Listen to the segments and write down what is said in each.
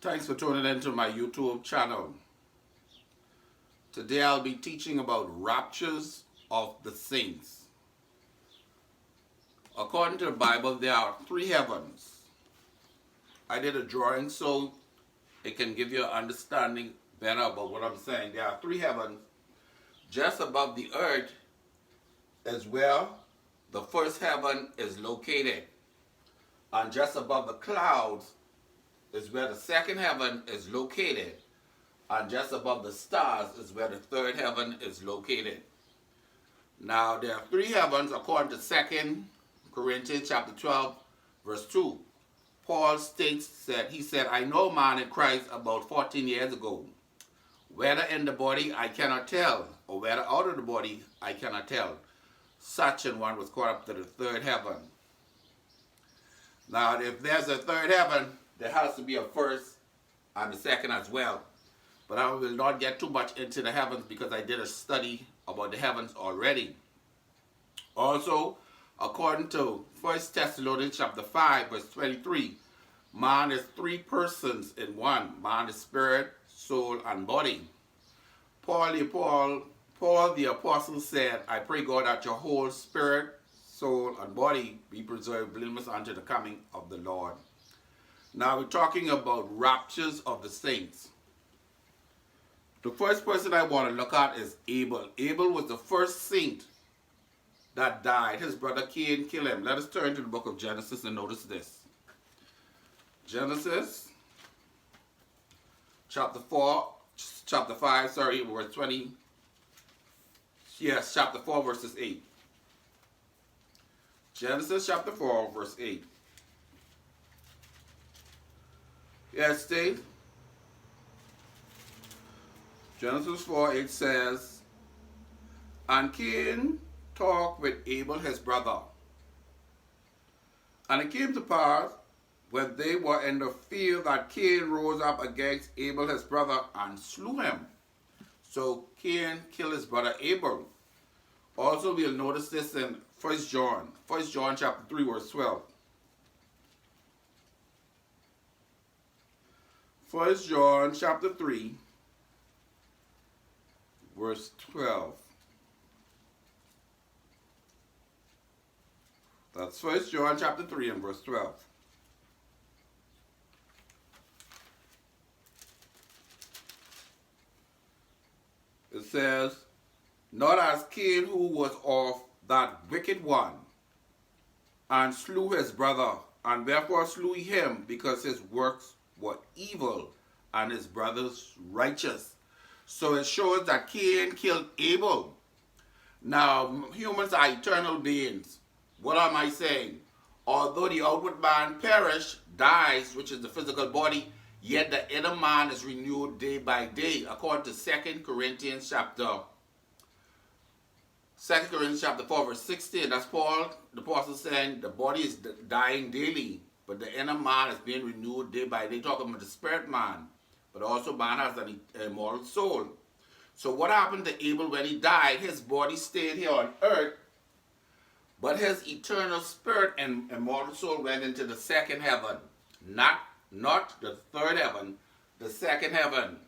Thanks for tuning into my YouTube channel. Today I'll be teaching about raptures of the saints. According to the Bible, there are three heavens. I did a drawing so it can give you an understanding better about what I'm saying. There are three heavens. Just above the earth is where the first heaven is located. And just above the clouds is where the second heaven is located. And just above the stars is where the third heaven is located. Now there are three heavens according to 2 Corinthians chapter 12 verse 2. Paul states that he said, I know a man in Christ about 14 years ago. Whether in the body I cannot tell, or whether out of the body I cannot tell. Such an one was caught up to the third heaven. Now if there's a third heaven, there has to be a first and a second as well. But I will not get too much into the heavens because I did a study about the heavens already. Also, according to 1 Thessalonians chapter 5 verse 23, man is three persons in one. Man is spirit, soul, and body. Paul the apostle said, I pray God that your whole spirit, soul, and body be preserved blameless unto the coming of the Lord. Now we're talking about raptures of the saints. The first person I want to look at is Abel. Abel was the first saint that died. His brother Cain killed him. Let us turn to the book of Genesis and notice this. Genesis chapter 5, verse 20. Yes, chapter 4, verses 8. Genesis chapter 4, verse 8. Yes, Steve. Genesis 4, 8 says, and Cain talked with Abel his brother. And it came to pass, when they were in the field, that Cain rose up against Abel his brother and slew him. So Cain killed his brother Abel. Also we'll notice this in 1 John. 1 John chapter 3 verse 12. 1 John chapter 3 verse 12. That's 1 John chapter 3 and verse 12. It says, not as Cain, who was of that wicked one, and slew his brother, and wherefore slew he him, because his works were evil, and his brothers righteous. So it shows that Cain killed Abel. Now, humans are eternal beings. What am I saying? Although the outward man perish, dies, which is the physical body, yet the inner man is renewed day by day, according to 2 Corinthians chapter 4 verse 16. That's Paul, the apostle, saying the body is dying daily, but the inner man is being renewed day by day, talking about the spirit man. But also man has an immortal soul. So what happened to Abel when he died? His body stayed here on earth, but his eternal spirit and immortal soul went into the second heaven. Not the third heaven, the second heaven.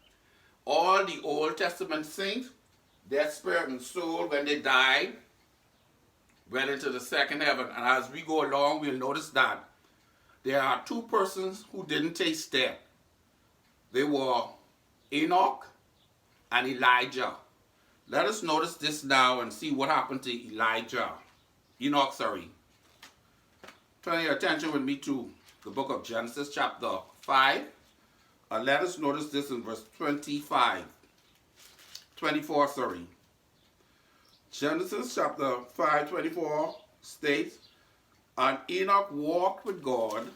All the Old Testament saints, their spirit and soul, when they died, went into the second heaven. And as we go along, we'll notice that there are two persons who didn't taste death. They were Enoch and Elijah. Let us notice this now and see what happened to Enoch. Turn your attention with me to the book of Genesis chapter 5. And let us notice this in verse 24. Genesis chapter 5, 24 states, and Enoch walked with God,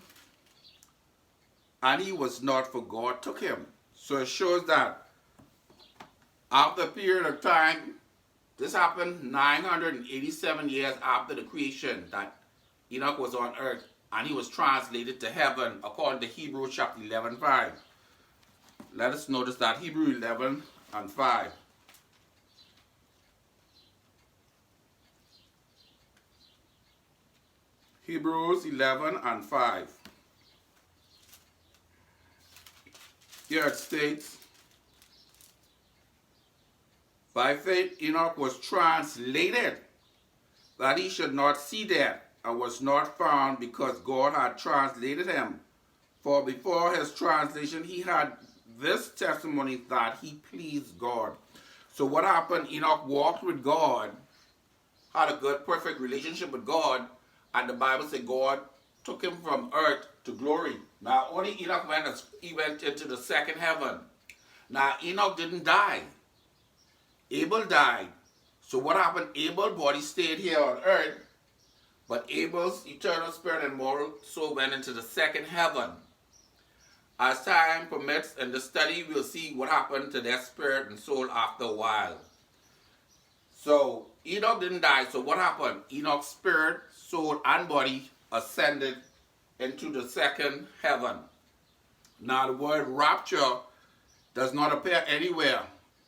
and he was not, for God took him. So it shows that after a period of time, this happened 987 years after the creation, that Enoch was on earth, and he was translated to heaven according to Hebrews chapter 11, 5. Let us notice that Hebrews 11 and 5. Hebrews 11 and 5. Here it states, by faith Enoch was translated that he should not see death, and was not found because God had translated him. For before his translation he had this testimony that he pleased God. So what happened? Enoch walked with God, had a good, perfect relationship with God, and the Bible said God took him from earth to glory. Now only Enoch he went into the second heaven. Now Enoch didn't die. Abel died. So what happened? Abel's body stayed here on earth, but Abel's eternal spirit and moral soul went into the second heaven. As time permits in the study, we'll see what happened to their spirit and soul after a while. So Enoch didn't die. So what happened? Enoch's spirit, soul, and body ascended into the second heaven. Now the word rapture does not appear anywhere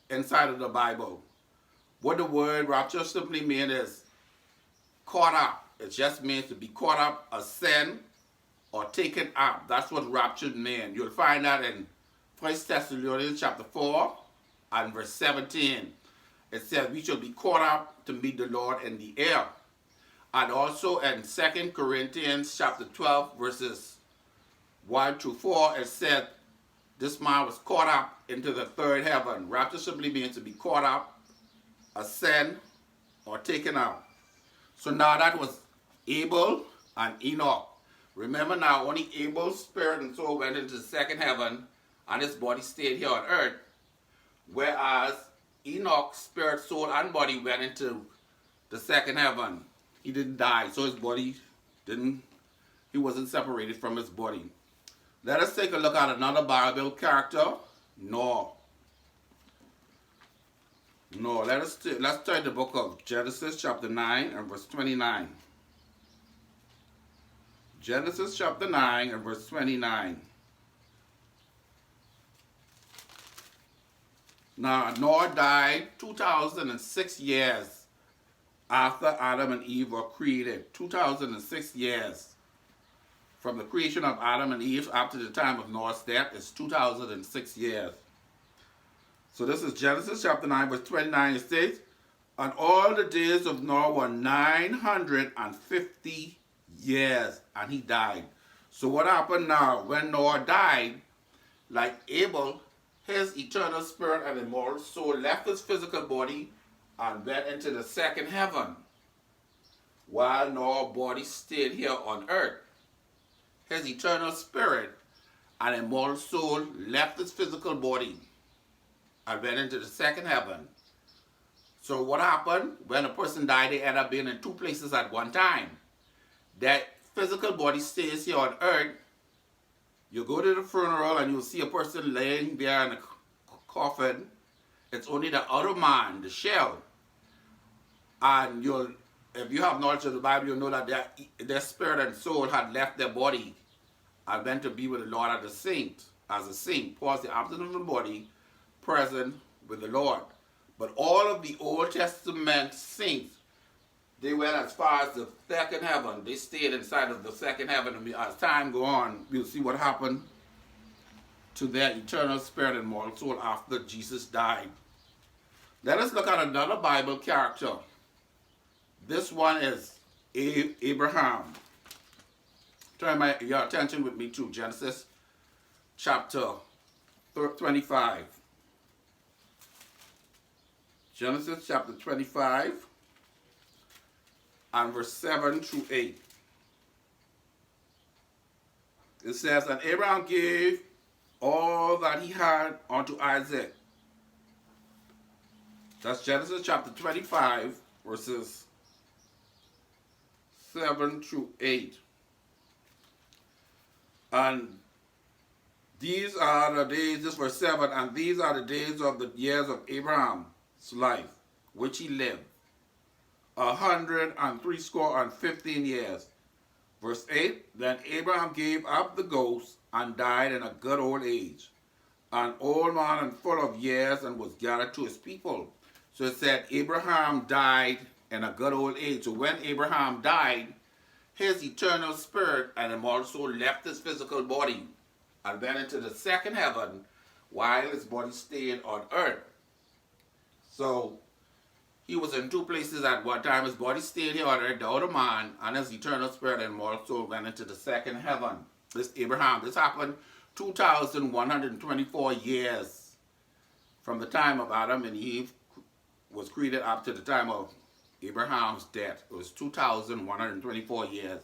inside of the Bible. What the word rapture simply means is caught up. It just means to be caught up, ascend, or taken up. That's what rapture means. You'll find that in 1 Thessalonians chapter 4 and verse 17. It says we shall be caught up to meet the Lord in the air. And also in 2 Corinthians chapter 12 verses 1 to 4, it said this man was caught up into the third heaven. Rapture simply means to be caught up, ascend, or taken out. So now that was Abel and Enoch. Remember now, only Abel's spirit and soul went into the second heaven, and his body stayed here on earth, whereas Enoch's spirit, soul, and body went into the second heaven. He didn't die, so his body he wasn't separated from his body. Let us take a look at another Bible character, Noah. Let's turn the book of Genesis chapter 9 and verse 29. Genesis chapter 9 and verse 29. Now Noah died 2006 years after Adam and Eve were created. 2006 years. From the creation of Adam and Eve up to the time of Noah's death is 2006 years. So this is Genesis chapter 9 verse 29. It states, and all the days of Noah were 950 years, and he died. So what happened now? When Noah died, like Abel, his eternal spirit and immortal soul left his physical body and went into the second heaven, while Noah's body stayed here on earth. His eternal spirit and immortal soul left his physical body and went into the second heaven. So what happened? When a person died, they end up being in two places at one time. That physical body stays here on earth. You go to the funeral and you'll see a person laying there in a coffin. It's only the outer man, the shell. And if you have knowledge of the Bible, you'll know that their spirit and soul had left their body and went to be with the Lord as a saint. Paul is the absence of the body, present with the Lord. But all of the Old Testament saints, they went as far as the second heaven. They stayed inside of the second heaven. And as time goes on, we'll see what happened to their eternal spirit and mortal soul after Jesus died. Let us look at another Bible character. This one is Abraham. Turn your attention with me to Genesis chapter 25. Genesis chapter 25 and verse 7 through 8. It says, and Abraham gave all that he had unto Isaac. That's Genesis chapter 25 verses 7 through 8. And these are the days, this verse 7, and these are the days of the years of Abraham's life, which he lived, 160 years. Verse 8, then Abraham gave up the ghost and died in a good old age, an old man and full of years, and was gathered to his people. So it said Abraham died in a good old age. So when Abraham died, his eternal spirit and immortal soul left his physical body and went into the second heaven, while his body stayed on earth. So he was in two places at one time. His body stayed here on earth, the outer man, and his eternal spirit and mortal soul went into the second heaven. This Abraham. This happened 2,124 years from the time of Adam and Eve was created up to the time of Abraham's death. It was 2,124 years.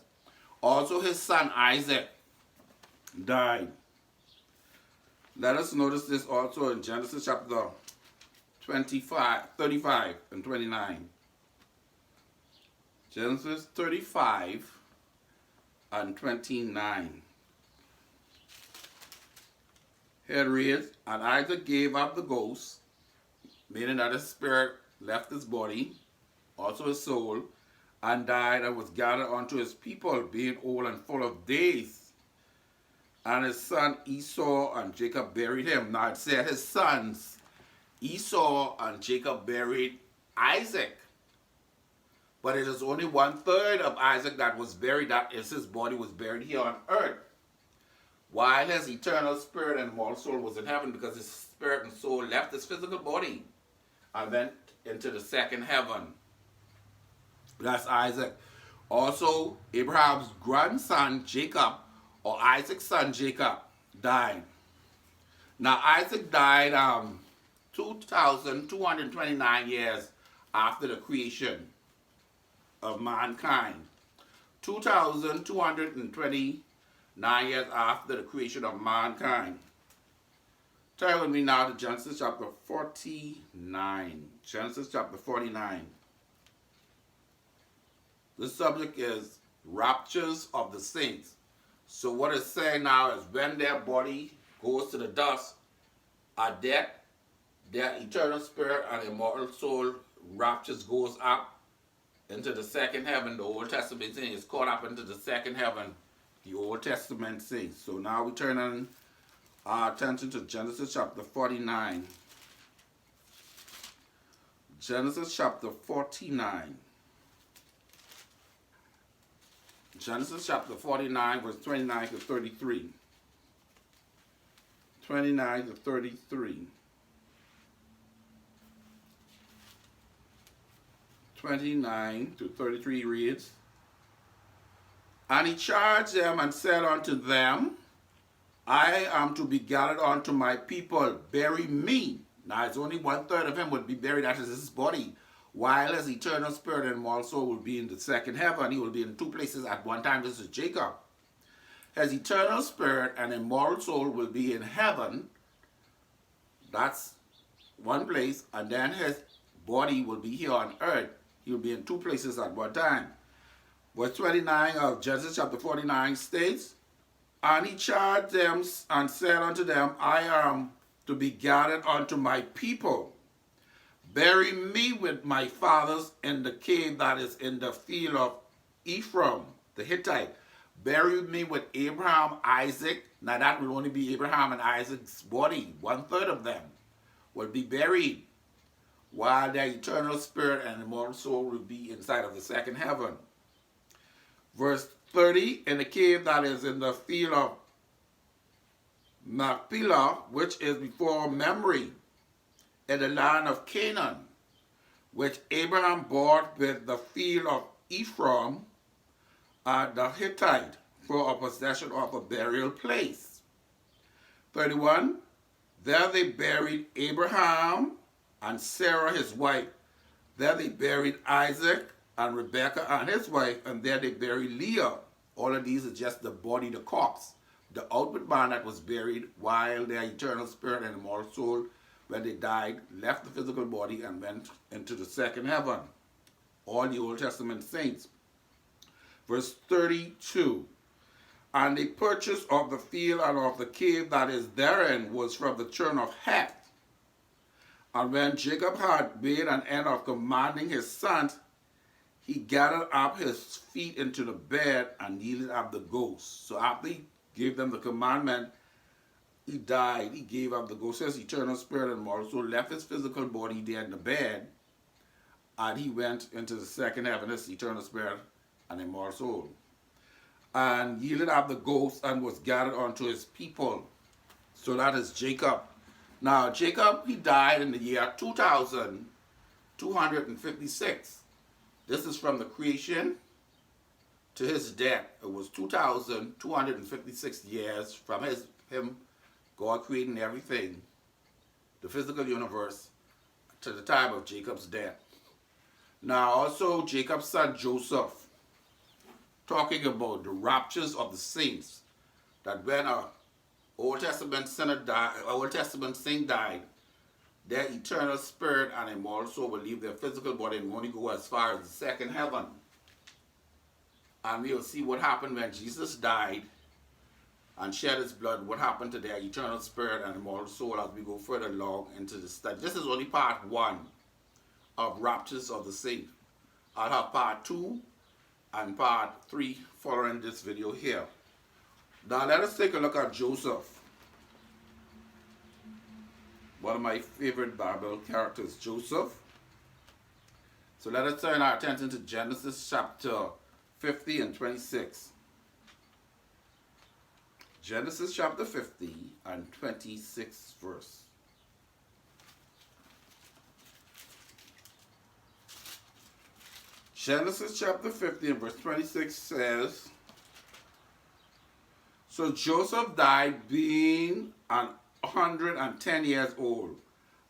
Also his son Isaac died. Let us notice this also in Genesis chapter 35 and 29. Genesis 35 and 29. Here it reads, and Isaac gave up the ghost, meaning that his spirit left his body, also his soul, and died and was gathered unto his people, being old and full of days. And his son Esau and Jacob buried him. Now it said his sons Esau and Jacob buried Isaac. But it is only 1/3 of Isaac that was buried, that is, his body was buried here on earth, while his eternal spirit and mortal soul was in heaven, because his spirit and soul left his physical body and went into the second heaven. That's Isaac. Also, Abraham's grandson Jacob, or Isaac's son Jacob, died. Now Isaac died 2,229 years after the creation of mankind. 2,229 years after the creation of mankind. Turn with me now to Genesis chapter 49. Genesis chapter 49. The subject is raptures of the saints. So what it's saying now is when their body goes to the dust at death, their eternal spirit and immortal soul raptures goes up into the second heaven. The Old Testament saying is caught up into the second heaven. The Old Testament says. So now we turn on our attention to Genesis chapter 49. Genesis chapter 49. Genesis chapter 49, verse 29 to 33. 29 to 33. 29 to 33 reads, and he charged them and said unto them, I am to be gathered unto my people, bury me. Now it's only 1/3 of him would be buried, that is his body, while his eternal spirit and mortal soul will be in the second heaven. He will be in two places at one time. This is Jacob. His eternal spirit and immortal soul will be in heaven. That's one place. And then his body will be here on earth. He will be in two places at one time. Verse 29 of Genesis chapter 49 states, and he charged them and said unto them, I am to be gathered unto my people. Bury me with my fathers in the cave that is in the field of Ephraim, the Hittite. Bury me with Abraham, Isaac. Now that will only be Abraham and Isaac's body. 1/3 of them will be buried, while their eternal spirit and immortal soul will be inside of the second heaven. Verse 30, in the cave that is in the field of Machpelah, which is before Mamre, in the land of Canaan, which Abraham bought with the field of Ephraim, the Hittite, for a possession of a burial place. 31, there they buried Abraham and Sarah his wife. There they buried Isaac and Rebekah and his wife, and there they buried Leah. All of these are just the body, the corpse, the outward man that was buried, while their eternal spirit and immortal soul, when they died, left the physical body and went into the second heaven. All the Old Testament saints. Verse 32, and the purchase of the field and of the cave that is therein was from the children of Heth. And when Jacob had made an end of commanding his sons, he gathered up his feet into the bed and yielded up the ghost. So after he gave them the commandment, he died. He gave up the ghost. His eternal spirit and mortal soul left his physical body there in the bed, and he went into the second heaven, his eternal spirit and immortal soul, and yielded up the ghost and was gathered unto his people. So that is Jacob. Now, Jacob, he died in the year 2256. This is from the creation to his death. It was 2256 years from him, God creating everything, the physical universe, to the time of Jacob's death. Now, also Jacob's son Joseph, talking about the raptures of the saints, that when a Old Testament saint died, their eternal spirit and immortal soul will leave their physical body and only go as far as the second heaven. And we'll see what happened when Jesus died and shed his blood, what happened to their eternal spirit and immortal soul as we go further along into the study. This is only part 1 of Raptures of the Saint. I'll have part 2 and part 3 following this video here. Now let us take a look at Joseph. One of my favorite Bible characters, Joseph. So let us turn our attention to Genesis chapter 50 and 26. Genesis chapter 50 and 26 verse. Genesis chapter 50 and verse 26 says, so Joseph died being 110 years old,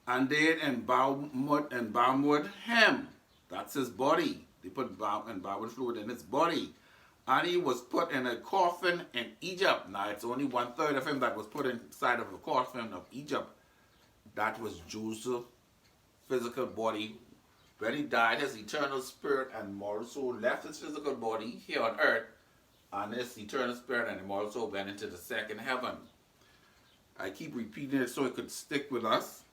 and they embalmed him. That's his body. They put embalming fluid in his body. And he was put in a coffin in Egypt. Now, it's only 1/3 of him that was put inside of the coffin of Egypt. That was Joseph's physical body. When he died, his eternal spirit and moral soul left his physical body here on earth, and his eternal spirit and immortal soul went into the second heaven. I keep repeating it so it could stick with us,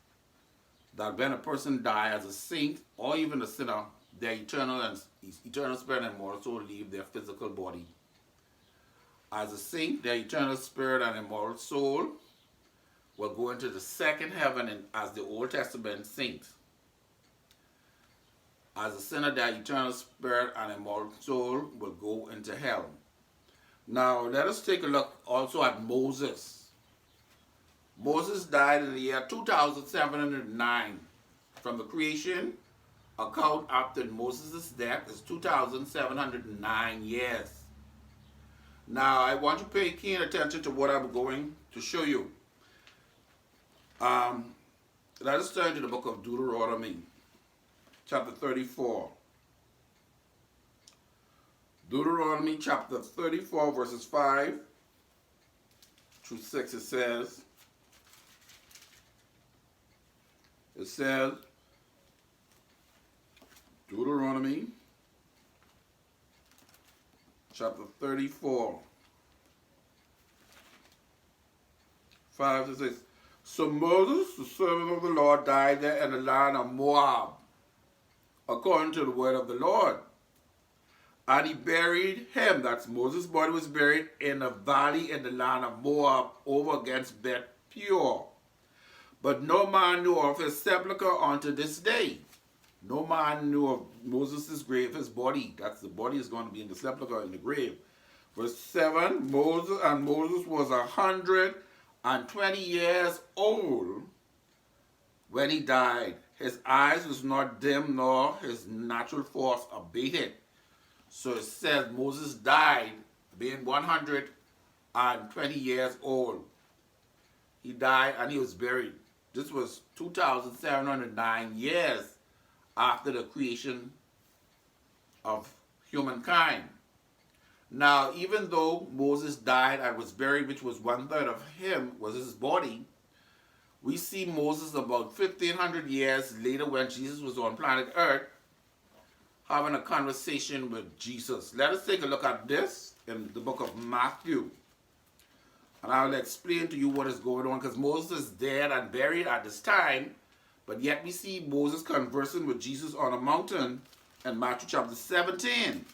that when a person dies as a saint or even a sinner, their eternal spirit and immortal soul leave their physical body. As a saint, their eternal spirit and immortal soul will go into the second heaven as the Old Testament saints. As a sinner, their eternal spirit and immortal soul will go into hell. Now, let us take a look also at Moses. Moses died in the year 2709. From the creation account after Moses' death is 2709 years. Now, I want you to pay keen attention to what I'm going to show you. Let us turn to the book of Deuteronomy, chapter 34. Deuteronomy chapter 34 verses 5 through 6, it says, Deuteronomy chapter 34 5, it says, so Moses, the servant of the Lord, died there in the land of Moab, according to the word of the Lord. And he buried him, that's Moses' body was buried in a valley in the land of Moab over against Beth Peor. But no man knew of his sepulchre unto this day. No man knew of Moses' grave, his body. That's the body is going to be in the sepulchre in the grave. Verse 7, Moses was 120 years old when he died. His eyes was not dim, nor his natural force abated. So it says Moses died being 120 years old. He died and he was buried. This was 2,709 years after the creation of humankind. Now, even though Moses died and was buried, which was 1/3 of him, was his body, we see Moses about 1,500 years later when Jesus was on planet Earth, having a conversation with Jesus. Let us take a look at this in the book of Matthew. And I will explain to you what is going on, because Moses is dead and buried at this time, but yet we see Moses conversing with Jesus on a mountain in Matthew chapter 17.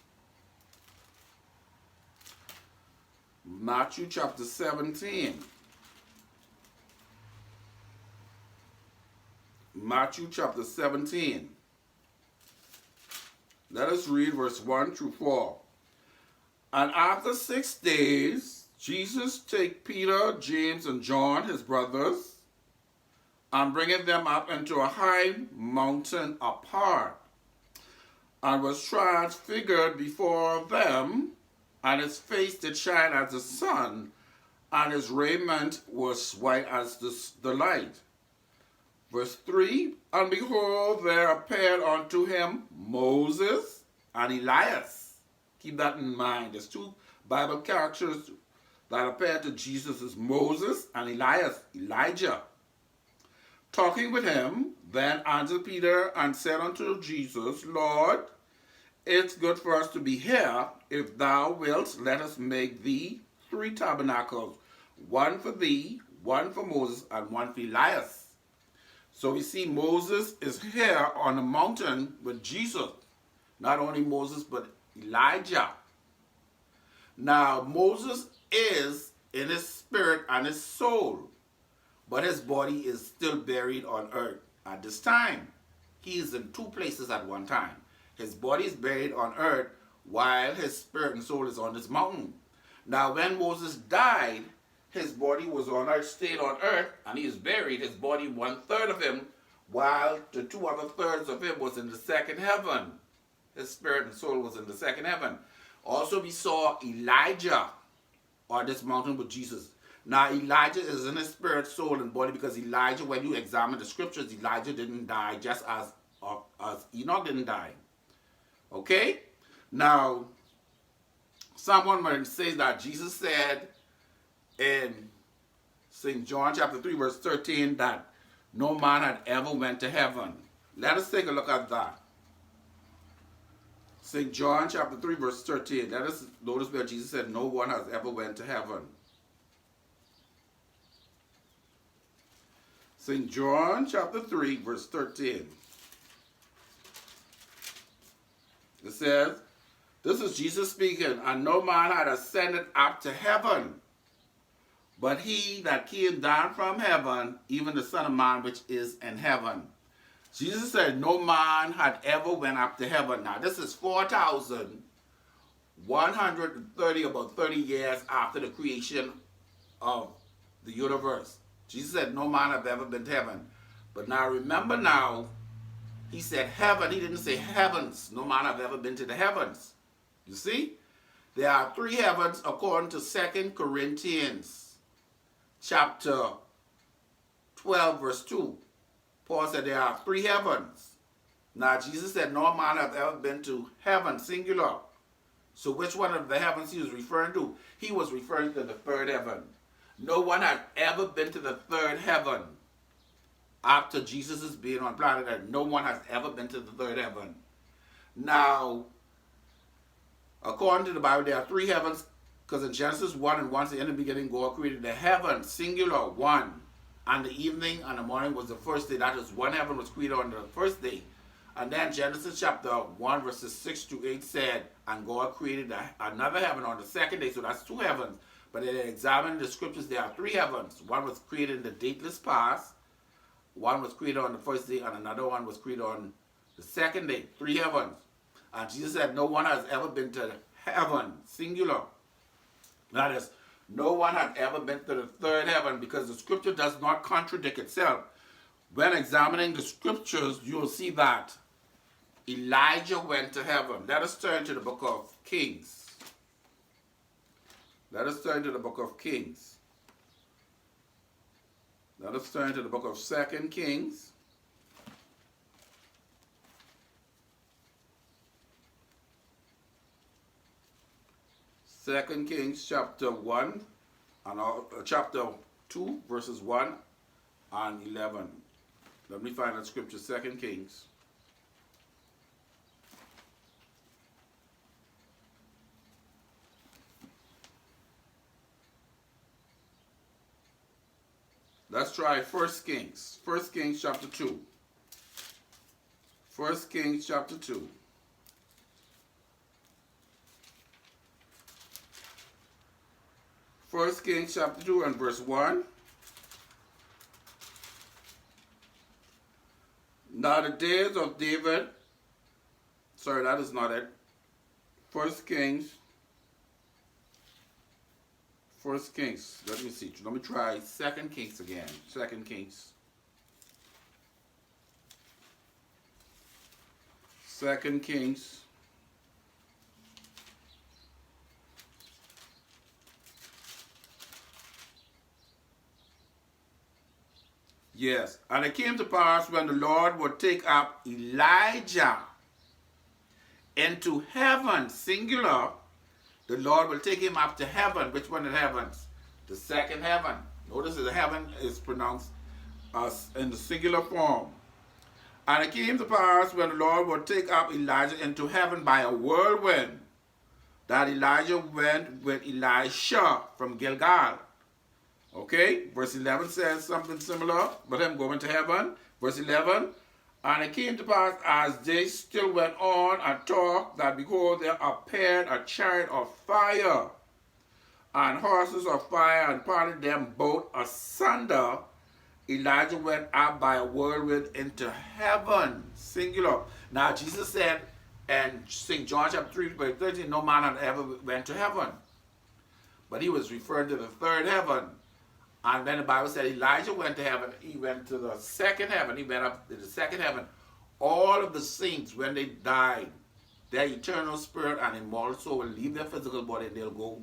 Matthew chapter 17. Matthew chapter 17. Let us read verse 1 through 4. And after 6 days, Jesus take Peter, James, and John, his brothers, and bringing them up into a high mountain apart, and was transfigured before them, and his face did shine as the sun, and his raiment was white as the light. Verse 3, and behold, there appeared unto him Moses and Elias. Keep that in mind. There's two Bible characters that appeared to Jesus as Moses and Elias, Elijah. Talking with him, then answered Peter and said unto Jesus, Lord, it's good for us to be here. If thou wilt, let us make thee 3 tabernacles, one for thee, one for Moses, and one for Elias. So we see Moses is here on the mountain with Jesus. Not only Moses, but Elijah. Now, Moses is in his spirit and his soul, but his body is still buried on earth at this time. He is in 2 places at one time. His body is buried on earth while his spirit and soul is on this mountain. Now, when Moses died, his body was on earth, stayed on earth, and he is buried. His body, 1/3 of him, while the 2 other thirds of him was in the second heaven. His spirit and soul was in the second heaven. Also, we saw Elijah on this mountain with Jesus. Now, Elijah is in his spirit, soul, and body because Elijah, when you examine the scriptures, Elijah didn't die just as Enoch didn't die. Okay? Now, someone says that Jesus said in St. John chapter 3 verse 13 that no man had ever went to heaven. Let us take a look at that. St. John chapter 3 verse 13. Let us notice where Jesus said no one has ever went to heaven. St. John chapter 3 verse 13. It says, this is Jesus speaking, and no man had ascended up to heaven, but he that came down from heaven, even the Son of Man which is in heaven. Jesus said no man had ever went up to heaven. Now this is 4,130, about 30 years after the creation of the universe. Jesus said no man have ever been to heaven. But now remember now, he said heaven, he didn't say heavens. No man have ever been to the heavens. You see? There are 3 heavens according to 2 Corinthians chapter 12 verse 2. Paul said there are 3 heavens. Now Jesus said no man have ever been to heaven, singular. So which one of the heavens he was referring to? He was referring to the 3rd heaven. No one had ever been to the 3rd heaven. After Jesus is being on planet Earth, no one has ever been to the 3rd heaven. Now, according to the Bible, there are 3 heavens, because in Genesis 1 and 1, in the beginning, God created the heaven, singular, 1. And the evening and the morning was the first day. That is, 1 heaven was created on the first day. And then Genesis chapter 1, verses 6 to 8 said, and God created another heaven on the 2nd day, so that's 2 heavens. But in examining the scriptures, there are 3 heavens. One was created in the dateless past, one was created on the first day, and another one was created on the 2nd day. 3 heavens. And Jesus said no one has ever been to heaven, singular. That is, no one had ever been to the 3rd heaven, because the scripture does not contradict itself. When examining the scriptures, you will see that Elijah went to heaven. Let us turn to the book of Kings. Let us turn to the book of Kings. Let us turn to the book of 2 Kings. Second Kings chapter 1 and chapter 2 verses 1 and 11. Let me find that scripture, 2 Kings. Let's try 1 Kings. 1 Kings chapter 2. 1 Kings chapter 2. First Kings chapter 2 and verse 1. Now the days of David, sorry, that is not it. First Kings, let me see. Let me try 2 Kings again. 2 Kings. 2 Kings. Yes. And it came to pass when the Lord would take up Elijah into heaven, singular, the Lord will take him up to heaven. Which one of the heavens? The second heaven. Notice that the heaven is pronounced in the singular form. And it came to pass when the Lord would take up Elijah into heaven by a whirlwind, that Elijah went with Elisha from Gilgal. Okay, verse 11 says something similar, but him going to heaven. Verse 11, and it came to pass as they still went on and talked, that behold, there appeared a chariot of fire and horses of fire, and parted them both asunder. Elijah went up by a whirlwind into heaven, singular. Now Jesus said in St. John chapter 3, verse 13, no man had ever went to heaven. But he was referring to the third heaven. And when the Bible said Elijah went to heaven, he went to the second heaven. He went up to the second heaven. All of the saints, when they died, their eternal spirit and immortal soul will leave their physical body and they'll go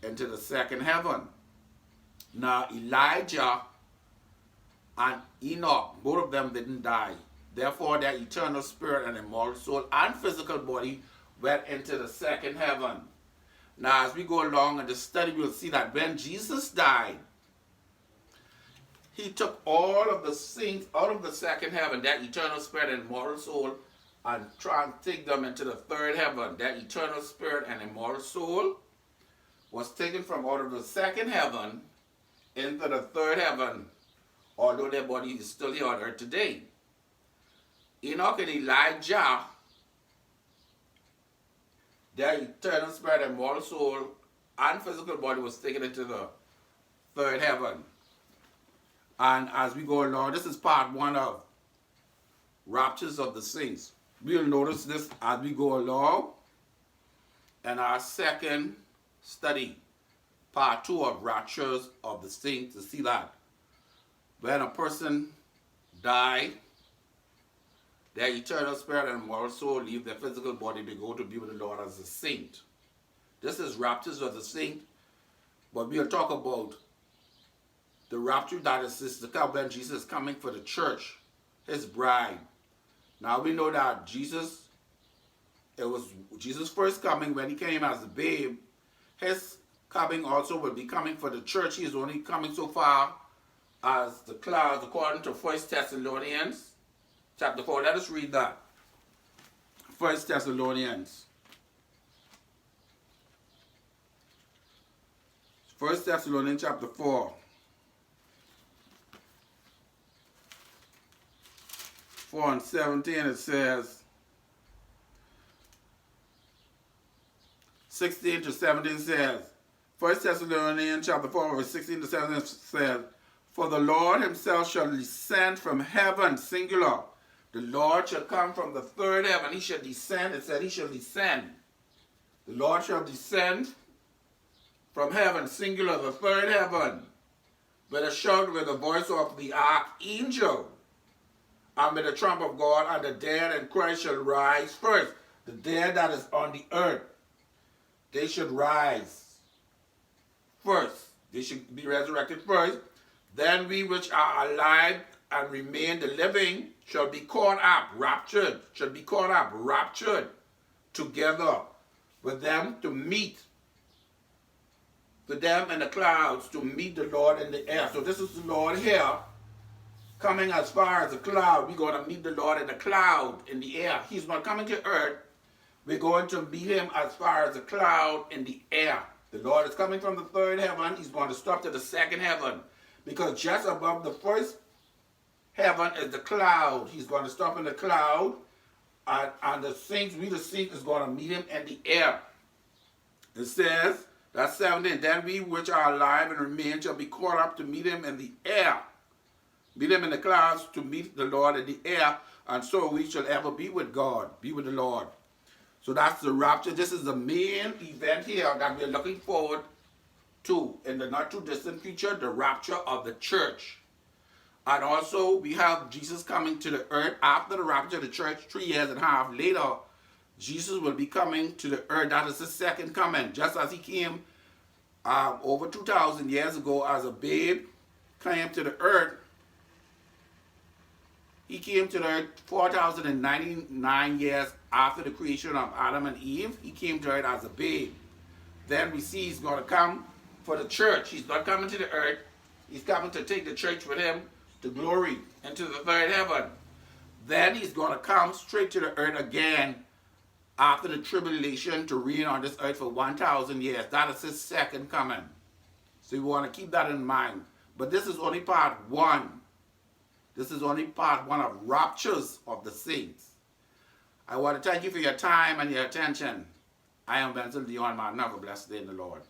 into the second heaven. Now Elijah and Enoch, both of them didn't die. Therefore, their eternal spirit and immortal soul and physical body went into the second heaven. Now, as we go along in the study, we'll see that when Jesus died, he took all of the saints out of the second heaven, that eternal spirit and immortal soul, and tried to take them into the third heaven. That eternal spirit and immortal soul was taken from out of the second heaven into the third heaven, although their body is still here on earth today. Enoch and Elijah, their eternal spirit and immortal soul and physical body was taken into the third heaven. And as we go along, this is part one of Raptures of the Saints. We'll notice this as we go along in our second study, part two of Raptures of the Saints, to see that when a person dies, their eternal spirit and immortal soul leave their physical body to go to be with the Lord as a saint. This is Raptures of the Saint, but we'll talk about the rapture that is to come when Jesus is coming for the church, his bride. Now we know that Jesus, it was Jesus' first coming when he came as a babe. His coming also will be coming for the church. He is only coming so far as the clouds, according to 1 Thessalonians chapter 4. Let us read that. 1 Thessalonians. 1 Thessalonians chapter 4. 4 and 17 it says, 16 to 17 says, 1 Thessalonians chapter 4 verse 16 to 17 says, for the Lord himself shall descend from heaven, singular. The Lord shall come from the third heaven. He shall descend. It said he shall descend. The Lord shall descend from heaven, singular, the third heaven, with a shout, with the voice of the archangel, and with the trump of God, and the dead in Christ shall rise first. The dead that is on the earth, they should rise first. They should be resurrected first. Then we which are alive and remain the living shall be caught up, raptured, shall be caught up, raptured together with them to meet, with them in the clouds to meet the Lord in the air. So this is the Lord here, coming as far as the cloud. We're going to meet the Lord in the cloud, in the air. He's not coming to earth. We're going to meet him as far as the cloud in the air. The Lord is coming from the third heaven. He's going to stop to the second heaven, because just above the first heaven is the cloud. He's going to stop in the cloud, and the saints, we the saints, is going to meet him in the air. It says, that's 17, then we which are alive and remain shall be caught up to meet him in the air. Meet him in the clouds to meet the Lord in the air, and so we shall ever be with God, be with the Lord. So that's the rapture. This is the main event here that we're looking forward to in the not too distant future, the rapture of the church. And also, we have Jesus coming to the earth after the rapture of the church 3.5 years later. Jesus will be coming to the earth. That is his second coming. Just as he came over 2,000 years ago as a babe, came to the earth. He came to the earth 4,099 years after the creation of Adam and Eve. He came to the earth as a babe. Then we see he's going to come for the church. He's not coming to the earth. He's coming to take the church with him to glory into the third heaven. Then he's going to come straight to the earth again after the tribulation to reign on this earth for 1,000 years. That is his second coming. So you want to keep that in mind. But this is only part one. This is only part one of raptures of the saints. I want to thank you for your time and your attention. I am Wenzell, Deyone, man. Have a blessed day in the Lord.